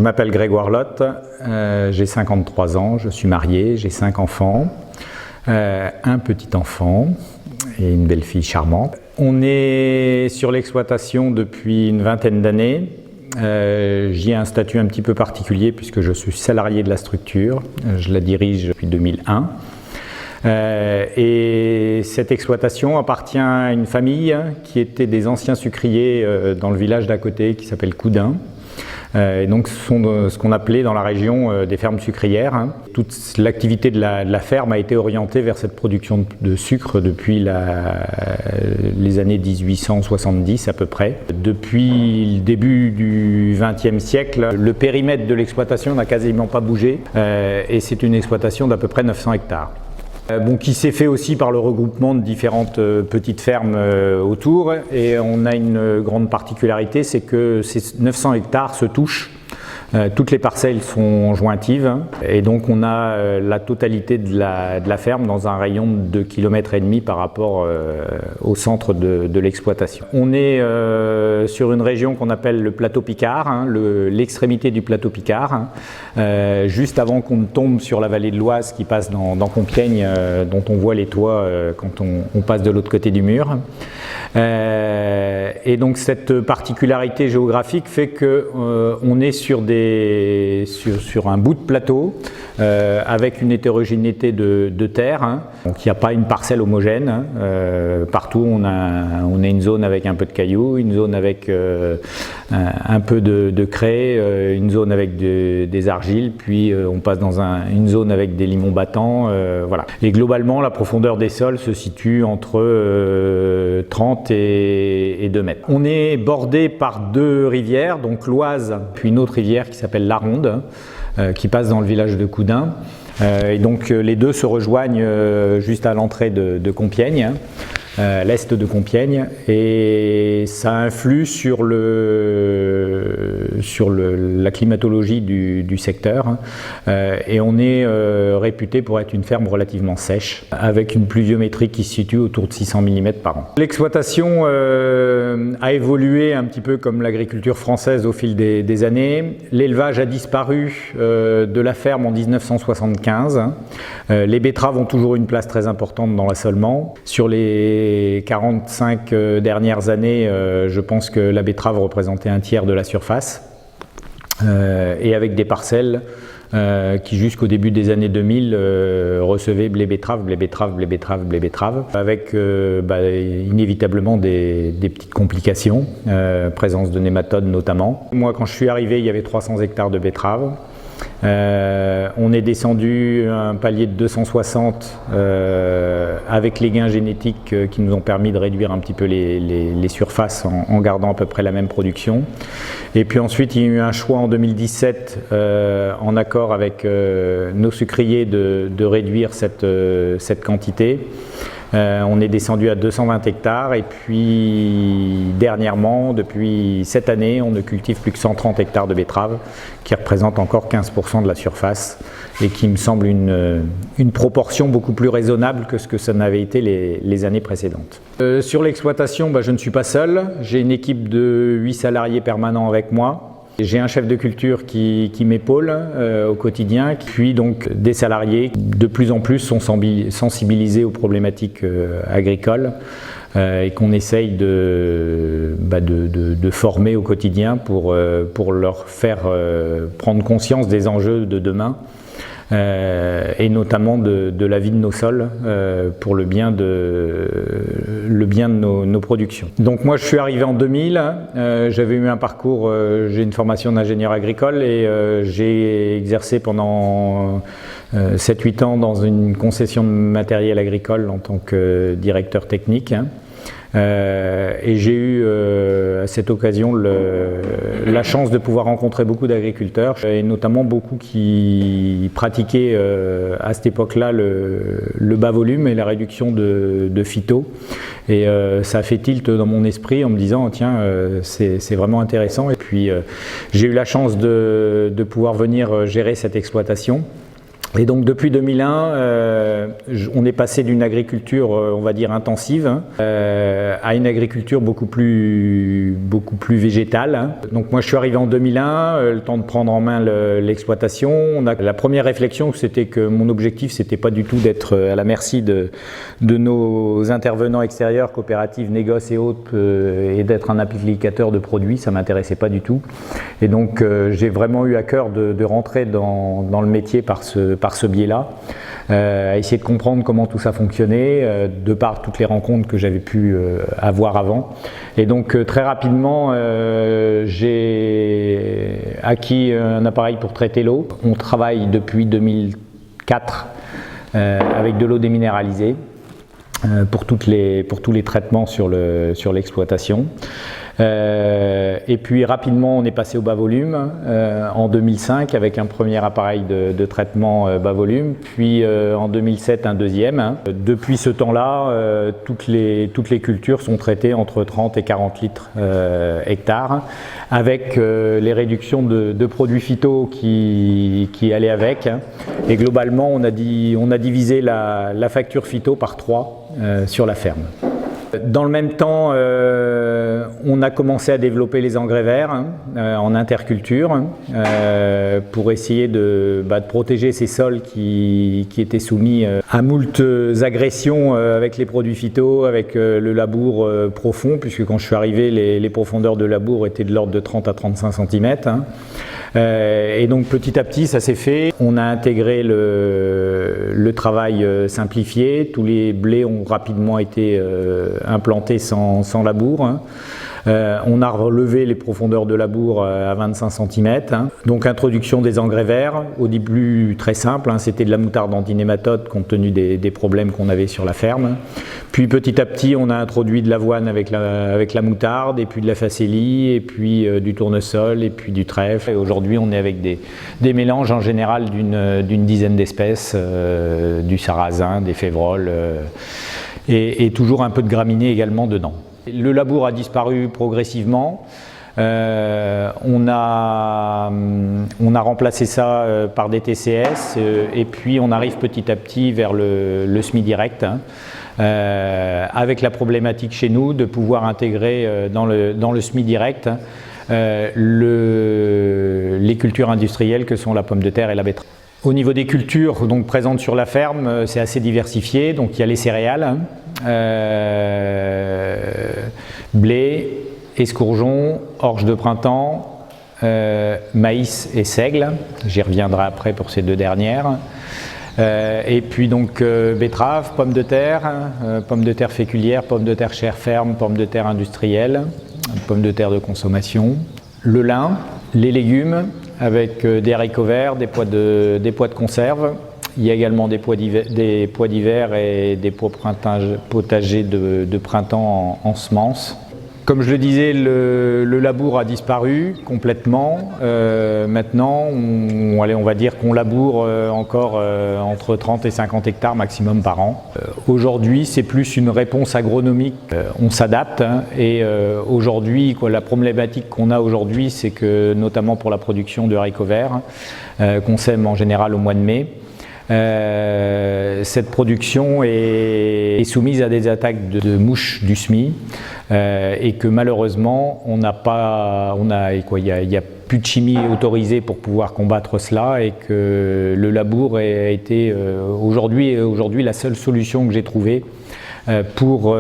m'appelle Grégoire Lotte, j'ai 53 ans, je suis marié, j'ai 5 enfants, un petit enfant et une belle-fille charmante. On est sur l'exploitation depuis une vingtaine d'années. J'y ai un statut un petit peu particulier puisque je suis salarié de la structure, je la dirige depuis 2001. Et cette exploitation appartient à une famille qui était des anciens sucriers dans le village d'à côté qui s'appelle Coudin. Et donc ce sont ce qu'on appelait dans la région des fermes sucrières. Toute l'activité de la ferme a été orientée vers cette production de sucre depuis les années 1870 à peu près. Depuis le début du XXe siècle, le périmètre de l'exploitation n'a quasiment pas bougé et c'est une exploitation d'à peu près 900 hectares. Qui s'est fait aussi par le regroupement de différentes petites fermes autour, et on a une grande particularité, c'est que ces 900 hectares se touchent. Toutes les parcelles sont jointives et donc on a la totalité de la ferme dans un rayon de 2,5 km par rapport au centre de l'exploitation. On est sur une région qu'on appelle le plateau Picard, l'extrémité du plateau Picard, juste avant qu'on tombe sur la vallée de l'Oise qui passe dans Compiègne, dont on voit les toits quand on passe de l'autre côté du mur. Et donc cette particularité géographique fait qu'on est sur un bout de plateau avec une hétérogénéité de terre. Donc il n'y a pas une parcelle homogène. Partout on a une zone avec un peu de cailloux, une zone avec un peu de craie, une zone avec des argiles, puis on passe dans une zone avec des limons battants. Voilà. Et globalement la profondeur des sols se situe entre 30 et 2 mètres. On est bordé par 2 rivières, donc l'Oise, puis une autre rivière qui s'appelle la Ronde, qui passe dans le village de Coudin. Et donc les deux se rejoignent juste à l'entrée de Compiègne, l'est de Compiègne, et ça influe sur la climatologie du secteur. Et on est réputé pour être une ferme relativement sèche, avec une pluviométrie qui se situe autour de 600 mm par an. L'exploitation a évolué un petit peu comme l'agriculture française au fil des années. L'élevage a disparu de la ferme en 1975. Les betteraves ont toujours une place très importante dans l'assolement. Sur les 45 dernières années, je pense que la betterave représentait un tiers de la surface, et avec des parcelles qui jusqu'au début des années 2000 recevaient blé betterave, blé betterave, blé betterave, blé betterave, avec inévitablement des petites complications, présence de nématodes notamment. Moi quand je suis arrivé, il y avait 300 hectares de betteraves. On est descendu à un palier de 260 avec les gains génétiques qui nous ont permis de réduire un petit peu les surfaces en gardant à peu près la même production. Et puis ensuite il y a eu un choix en 2017 en accord avec nos sucriers de réduire cette quantité. On est descendu à 220 hectares et puis dernièrement, depuis cette année, on ne cultive plus que 130 hectares de betteraves qui représentent encore 15% de la surface et qui me semble une proportion beaucoup plus raisonnable que ce que ça n'avait été les années précédentes. Sur l'exploitation, je ne suis pas seul, j'ai une équipe de 8 salariés permanents avec moi. J'ai un chef de culture qui m'épaule au quotidien, puis donc des salariés de plus en plus sont sensibilisés aux problématiques agricoles et qu'on essaye de former au quotidien pour leur faire prendre conscience des enjeux de demain. Et notamment de la vie de nos sols pour le bien de nos productions. Donc moi je suis arrivé en 2000, j'avais eu un parcours, j'ai une formation d'ingénieur agricole et j'ai exercé pendant 7-8 ans dans une concession de matériel agricole en tant que directeur technique. Et j'ai eu à cette occasion la chance de pouvoir rencontrer beaucoup d'agriculteurs et notamment beaucoup qui pratiquaient à cette époque-là le bas volume et la réduction de phyto. Et ça a fait tilt dans mon esprit en me disant tiens c'est vraiment intéressant. Et puis j'ai eu la chance de pouvoir venir gérer cette exploitation. Et donc depuis 2001, on est passé d'une agriculture, on va dire, intensive à une agriculture beaucoup plus végétale. Donc moi je suis arrivé en 2001, le temps de prendre en main l'exploitation. La première réflexion, c'était que mon objectif, c'était pas du tout d'être à la merci de nos intervenants extérieurs, coopératives, négoces et autres, et d'être un applicateur de produits, ça m'intéressait pas du tout. Et donc j'ai vraiment eu à cœur de rentrer dans le métier par ce biais-là, à essayer de comprendre comment tout ça fonctionnait, de par toutes les rencontres que j'avais pu avoir avant. Et donc très rapidement, j'ai acquis un appareil pour traiter l'eau. On travaille depuis 2004 avec de l'eau déminéralisée pour tous les traitements sur l'exploitation. Et puis rapidement on est passé au bas volume en 2005 avec un premier appareil de traitement bas volume, puis en 2007 un deuxième. Depuis ce temps-là, toutes les cultures sont traitées entre 30 et 40 litres hectare, avec les réductions de produits phyto qui allaient avec. Et globalement on a divisé la facture phyto par 3 sur la ferme. Dans le même temps, on a commencé à développer les engrais verts en interculture pour essayer de protéger ces sols qui étaient soumis à moult agressions avec les produits phyto, avec le labour profond, puisque quand je suis arrivé, les profondeurs de labour étaient de l'ordre de 30 à 35 cm. Et donc petit à petit ça s'est fait, on a intégré le travail simplifié, tous les blés ont rapidement été implantés sans labour. On a relevé les profondeurs de labour à 25 cm. Donc introduction des engrais verts, au début très simple, c'était de la moutarde antinématode compte tenu des problèmes qu'on avait sur la ferme. Puis petit à petit on a introduit de l'avoine avec la moutarde, et puis de la facélie, et puis du tournesol, et puis du trèfle. Et aujourd'hui on est avec des mélanges en général d'une dizaine d'espèces, du sarrasin, des févroles, et toujours un peu de graminées également dedans. Le labour a disparu progressivement. On a remplacé ça par des TCS, et puis on arrive petit à petit vers le semi-direct, avec la problématique chez nous de pouvoir intégrer dans le semi-direct les cultures industrielles que sont la pomme de terre et la betterave. Au niveau des cultures donc présentes sur la ferme, c'est assez diversifié. Donc il y a les céréales, blé, escourgeon, orge de printemps, maïs et seigle. J'y reviendrai après pour ces deux dernières. Et puis donc betterave, pommes de terre féculière, pommes de terre chair ferme, pommes de terre industrielle, pommes de terre de consommation, le lin, les légumes avec des haricots verts, des pois de conserve. Il y a également des pois d'hiver et des pois potagers de printemps en semences. Comme je le disais, le labour a disparu complètement. Maintenant, on va dire qu'on laboure encore entre 30 et 50 hectares maximum par an. Aujourd'hui, c'est plus une réponse agronomique. On s'adapte et aujourd'hui, la problématique qu'on a aujourd'hui, c'est que notamment pour la production de haricots verts, qu'on sème en général au mois de mai, cette production est soumise à des attaques de mouches du semis, et que malheureusement il n'y a plus de chimie autorisée pour pouvoir combattre cela, et que le labour a été aujourd'hui la seule solution que j'ai trouvée pour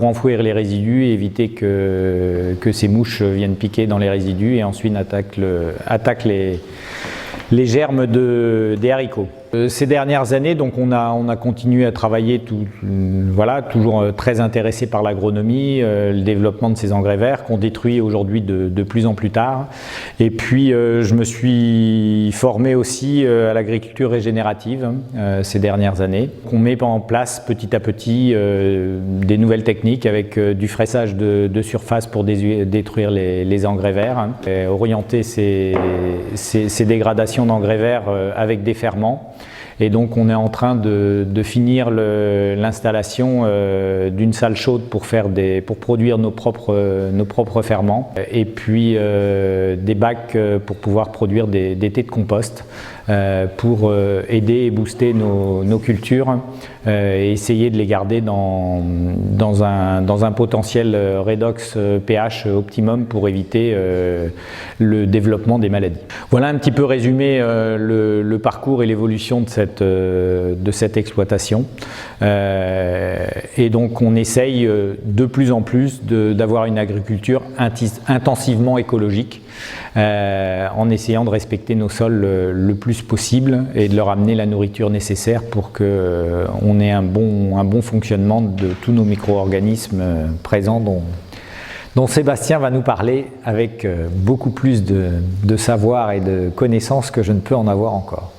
enfouir les résidus et éviter que ces mouches viennent piquer dans les résidus et ensuite attaquent les germes des haricots. Ces dernières années, donc on a continué à travailler toujours très intéressé par l'agronomie, le développement de ces engrais verts qu'on détruit aujourd'hui de plus en plus tard. Et puis je me suis formé aussi à l'agriculture régénérative ces dernières années. On met en place petit à petit des nouvelles techniques avec du fraissage de surface pour détruire les engrais verts, orienter ces dégradations d'engrais verts avec des ferments. Et donc on est en train de finir l'installation d'une salle chaude pour produire nos propres ferments, et puis des bacs pour pouvoir produire des thés de compost pour aider et booster nos cultures et essayer de les garder dans un potentiel redox pH optimum pour éviter le développement des maladies. Voilà un petit peu résumé le parcours et l'évolution de cette exploitation. Et donc on essaye de plus en plus d'avoir une agriculture intensivement écologique en essayant de respecter nos sols le plus possible et de leur amener la nourriture nécessaire pour qu'on ait un bon fonctionnement de tous nos micro-organismes présents dont Sébastien va nous parler avec beaucoup plus de savoir et de connaissances que je ne peux en avoir encore.